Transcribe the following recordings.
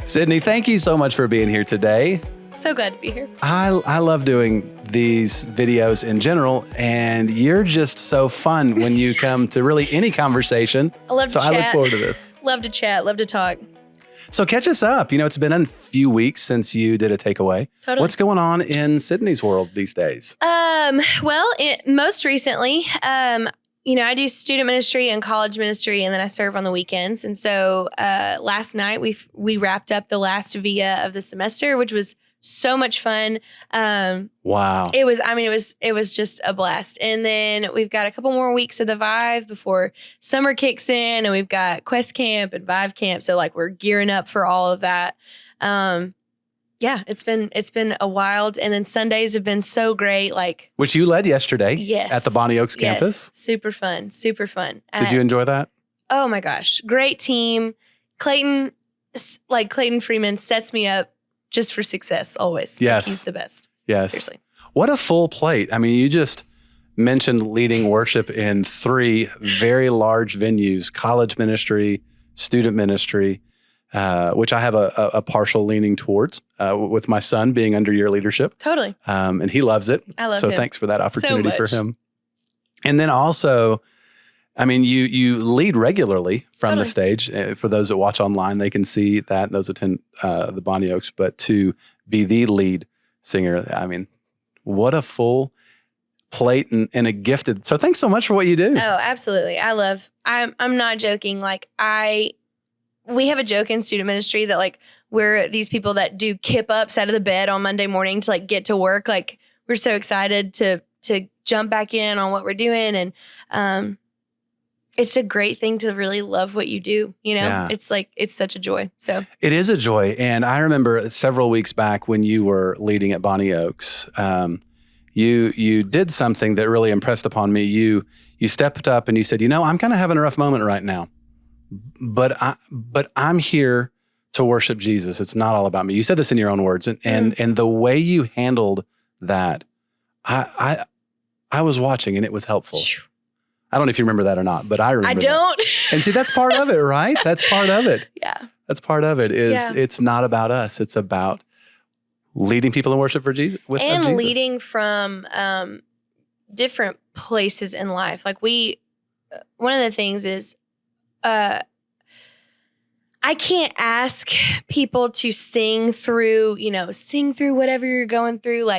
Sydney, thank you so much for being here today. So glad to be here. I love doing these videos in general, and you're just so fun when you come to really any conversation. I love to chat. So I look forward to this. Love to chat, love to talk. So catch us up. It's been a few weeks since you did a takeaway. Totally. What's going on in Sydney's world these days? Most recently, I do student ministry and college ministry, and then I serve on the weekends. And so last night we wrapped up the last via of the semester, which was so much fun. Wow. It was just a blast. And then we've got a couple more weeks of the Vive before summer kicks in, and we've got Quest Camp and Vive Camp. So we're gearing up for all of that. It's been a wild, and then Sundays have been so great. Which you led yesterday. Yes. At the Bonnie Oaks campus. Super fun. Super fun. Did you enjoy that? Oh my gosh. Great team. Clayton Freeman sets me up just for success always. Yes. He's the best. Yes. Seriously. What a full plate. You just mentioned leading worship in 3 very large venues: college ministry, student ministry, which I have a partial leaning towards with my son being under your leadership. Totally. And he loves it. I love him. So thanks for that opportunity so for him. And then also, you lead regularly from the stage. For those that watch online, they can see that, those attend the Bonnie Oaks, but to be the lead singer, what a full plate and a gifted. So thanks so much for what you do. Oh, absolutely. I'm not joking. We have a joke in student ministry that we're these people that do kip ups out of the bed on Monday morning to get to work. We're so excited to jump back in on what we're doing. And it's a great thing to really love what you do. Yeah. It's such a joy. So it is a joy. And I remember several weeks back when you were leading at Bonnie Oaks, you did something that really impressed upon me. You stepped up and you said, I'm kind of having a rough moment right now, but I'm here to worship Jesus. It's not all about me. You said this in your own words, and the way you handled that, I was watching and it was helpful. I don't know if you remember that or not, but I remember. I don't. That. And see, that's part of it, right? That's part of it. Yeah. That's part of it. It's not about us. It's about leading people in worship for Jesus. And leading from different places in life. One of the things is, I can't ask people to sing through whatever you're going through,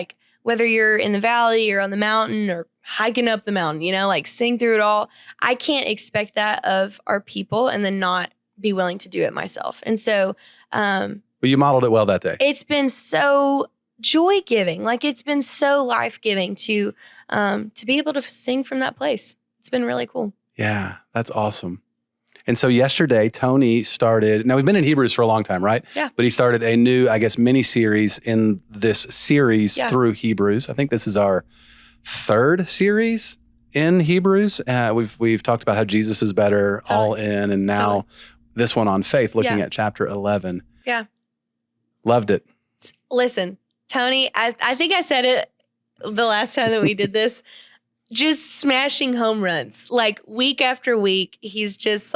whether you're in the valley or on the mountain or hiking up the mountain, sing through it all. I can't expect that of our people and then not be willing to do it myself. And so, but you modeled it well that day. It's been so joy-giving. It's been so life-giving to be able to sing from that place. It's been really cool. Yeah, that's awesome. And so yesterday, Tony started, now we've been in Hebrews for a long time, right? Yeah. But he started a new, mini-series in this series through Hebrews. I think this is our 3rd series in Hebrews. We've talked about how Jesus is better, all in, and now this one on faith, looking at chapter 11. Yeah. Loved it. Listen, Tony, I think I said it the last time that we did this, just smashing home runs. Week after week, he's just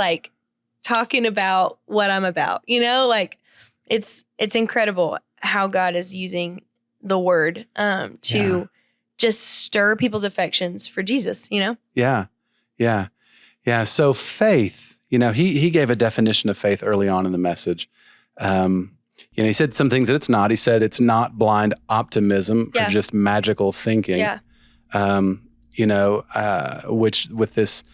talking about what I'm about, it's incredible how God is using the word to just stir people's affections for Jesus, Yeah. So faith, he gave a definition of faith early on in the message. He said some things that it's not. He said it's not blind optimism or just magical thinking. Yeah. Which with this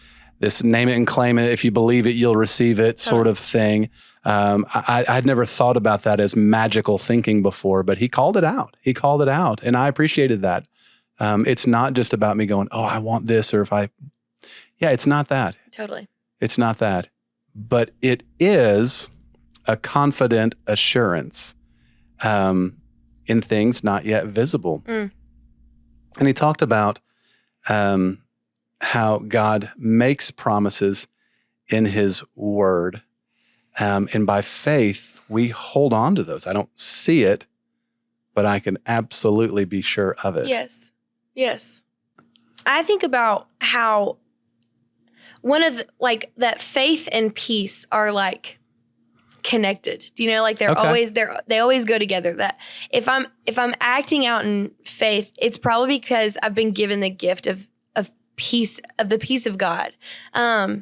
name it and claim it, if you believe it, you'll receive it sort of thing. I'd never thought about that as magical thinking before, but he called it out. And I appreciated that. It's not just about me going, oh, I want this, or it's not that. Totally. It's not that, but it is a confident assurance in things not yet visible. And he talked about how God makes promises in his word. And by faith, we hold on to those. I don't see it, but I can absolutely be sure of it. Yes. Yes. I think about how one of that faith and peace are like connected. Do you know, like they always go together. That if I'm acting out in faith, it's probably because I've been given the gift of peace, of the peace of God, that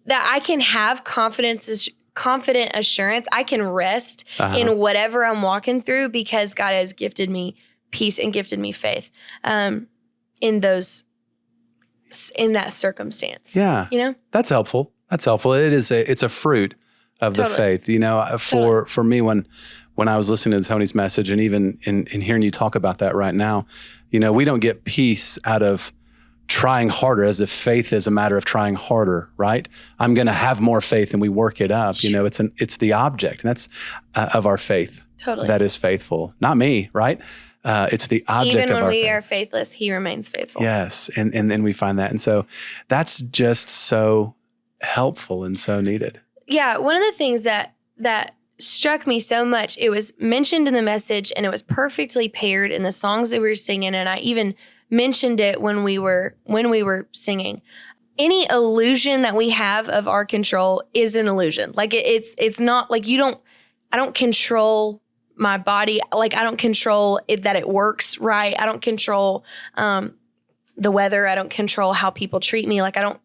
I can have confident assurance. I can rest in whatever I'm walking through because God has gifted me peace and gifted me faith in that circumstance. Yeah. You know? That's helpful. It's a fruit of the faith. You know, for me, when I was listening to Tony's message and even in hearing you talk about that right now, you know, we don't get peace out of trying harder, as if faith is a matter of trying harder, right? I'm going to have more faith and we work it up. You know, it's the object, and that's of our faith. Totally. That is faithful. Not me, right? It's the object of our faith. Even when we are faithless, he remains faithful. Yes. And then we find that. And so that's just so helpful and so needed. Yeah. One of the things that struck me so much, it was mentioned in the message and it was perfectly paired in the songs that we were singing. And I even mentioned it when we were singing. Any illusion that we have of our control is an illusion. Like it's not like I don't control my body. Like I don't control that it works right. I don't control the weather. I don't control how people treat me. Like I don't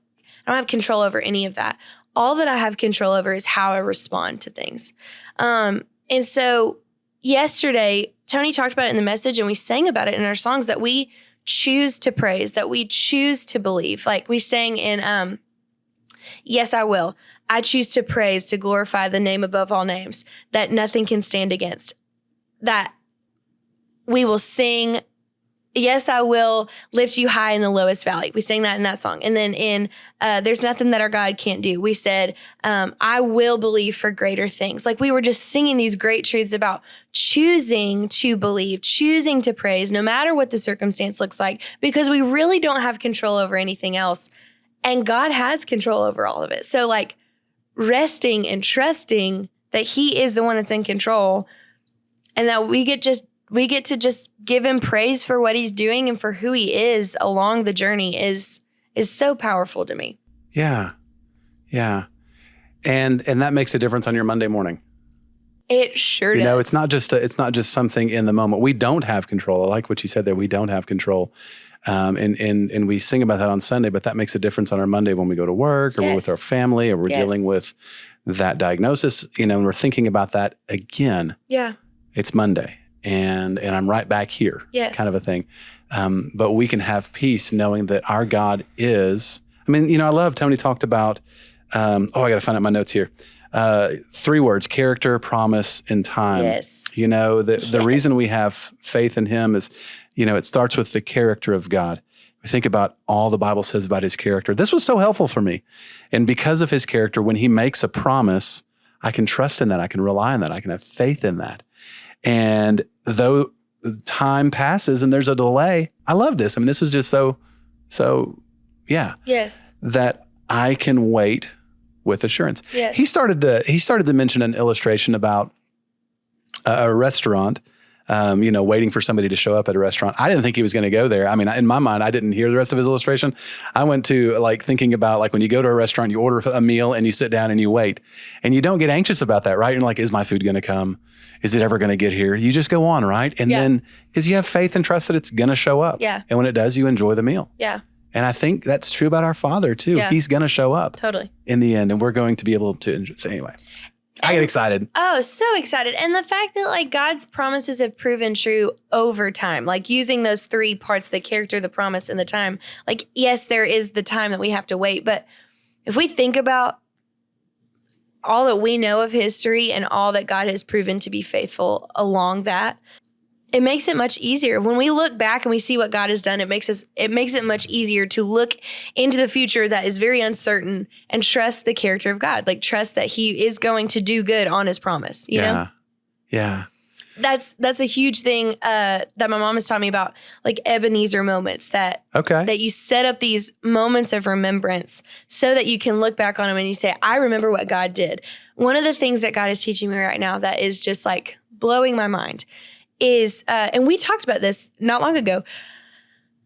have control over any of that. All that I have control over is how I respond to things. And so yesterday, Tony talked about it in the message and we sang about it in our songs, that we choose to praise, that we choose to believe. Like we sang in Yes, I Will. I choose to praise, to glorify the name above all names, that nothing can stand against. That we will sing, yes, I will lift you high in the lowest valley. We sang that in that song. And then in There's Nothing That Our God Can't Do, we said, I will believe for greater things. Like we were just singing these great truths about choosing to believe, choosing to praise, no matter what the circumstance looks like, because we really don't have control over anything else. And God has control over all of it. So like resting and trusting that he is the one that's in control, and that we get to just give him praise for what he's doing and for who he is along the journey is so powerful to me. Yeah. Yeah. And that makes a difference on your Monday morning. It sure does. You know, it's not just something in the moment. We don't have control. I like what you said there. We don't have control. And we sing about that on Sunday, but that makes a difference on our Monday when we go to work or we're with our family or we're dealing with that diagnosis, you know, and we're thinking about that again. Yeah. It's Monday and I'm right back here, kind of a thing. But we can have peace knowing that our God is, I mean, you know, I love Tony talked about, I got to find out my notes here. 3 words: character, promise, and time. Yes. You know, the reason we have faith in him is, you know, it starts with the character of God. We think about all the Bible says about his character. This was so helpful for me. And because of his character, when he makes a promise, I can trust in that. I can rely on that. I can have faith in that. And though time passes and there's a delay, I love this. I mean, this is just so, yeah. Yes. That I can wait with assurance. Yes. He started to mention an illustration about a restaurant, you know, waiting for somebody to show up at a restaurant. I didn't think he was going to go there. I mean, in my mind, I didn't hear the rest of his illustration. I went to thinking about when you go to a restaurant, you order a meal and you sit down and you wait and you don't get anxious about that, right? You're like, is my food going to come? Is it ever going to get here? You just go on, right? And then because you have faith and trust that it's going to show up. Yeah. And when it does, you enjoy the meal. Yeah. And I think that's true about our Father too. Yeah. He's going to show up totally in the end, and we're going to be able to enjoy. So anyway, I get excited. Oh, so excited. And the fact that God's promises have proven true over time, using those 3 parts, the character, the promise, and the time. Yes, there is the time that we have to wait. But if we think about all that we know of history and all that God has proven to be faithful along that, it makes it much easier. When we look back and we see what God has done, it makes it much easier to look into the future that is very uncertain and trust the character of God. Trust that he is going to do good on his promise, you know? Yeah. That's a huge thing that my mom has taught me about, Ebenezer moments, that you set up these moments of remembrance so that you can look back on them and you say, I remember what God did. One of the things that God is teaching me right now that is just blowing my mind is, and we talked about this not long ago,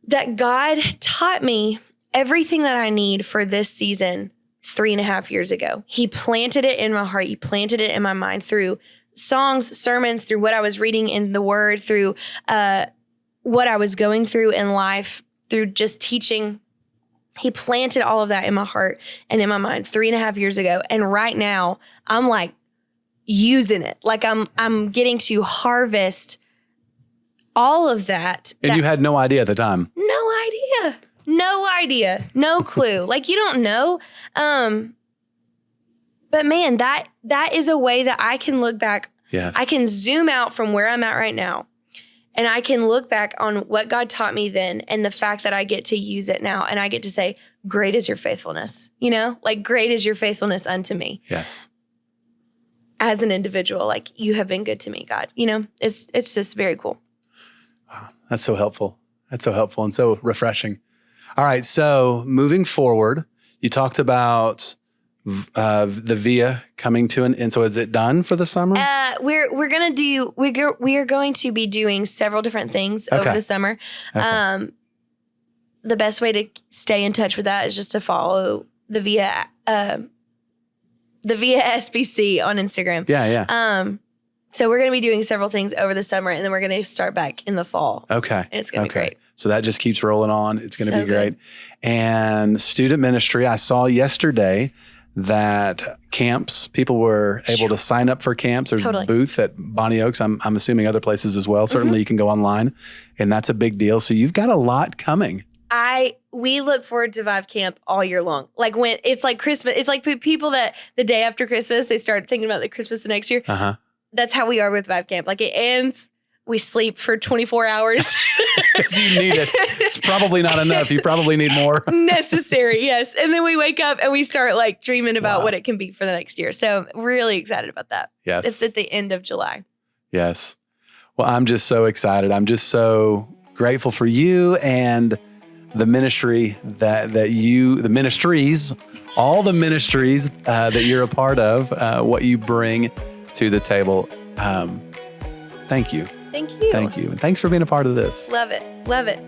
that God taught me everything that I need for this season 3.5 years ago. He planted it in my heart. He planted it in my mind through songs, sermons, through what I was reading in the Word, through what I was going through in life, through just teaching. He planted all of that in my heart and in my mind 3.5 years ago. And right now I'm like using it. Like I'm getting to harvest all of that. And you had no idea at the time. No idea. No clue. Like you don't know. But man, that is a way that I can look back. Yes. I can zoom out from where I'm at right now. And I can look back on what God taught me then and the fact that I get to use it now. And I get to say, great is your faithfulness, like great is your faithfulness unto me. Yes. As an individual, like you have been good to me, God, it's just very cool. Wow. That's so helpful. That's so helpful and so refreshing. All right. So moving forward, you talked about the VIA coming to an end. So is it done for the summer? We are going to be doing several different things over the summer. Okay. The best way to stay in touch with that is just to follow the VIA SBC on Instagram. Yeah. So we're going to be doing several things over the summer, and then we're going to start back in the fall. Okay. And it's going to be great. So that just keeps rolling on. It's going to be great. Good. And student ministry, I saw yesterday that camps, people were able to sign up for camps. There's a booth at Bonnie Oaks. I'm assuming other places as well. Certainly you can go online, and that's a big deal. So you've got a lot coming. We look forward to Vive Camp all year long. Like when it's like Christmas, it's like people that the day after Christmas, they start thinking about the Christmas the next year. Uh-huh. That's how we are with Vive Camp. Like it ends, we sleep for 24 hours. Because you need it. It's probably not enough. You probably need more. Necessary, yes. And then we wake up and we start like dreaming about what it can be for the next year. So really excited about that. Yes. It's at the end of July. Yes. Well, I'm just so excited. I'm just so grateful for you and the ministry the ministries, all the ministries that you're a part of, what you bring to the table. Thank you. Thank you. Thank you. And thanks for being a part of this. Love it. Love it.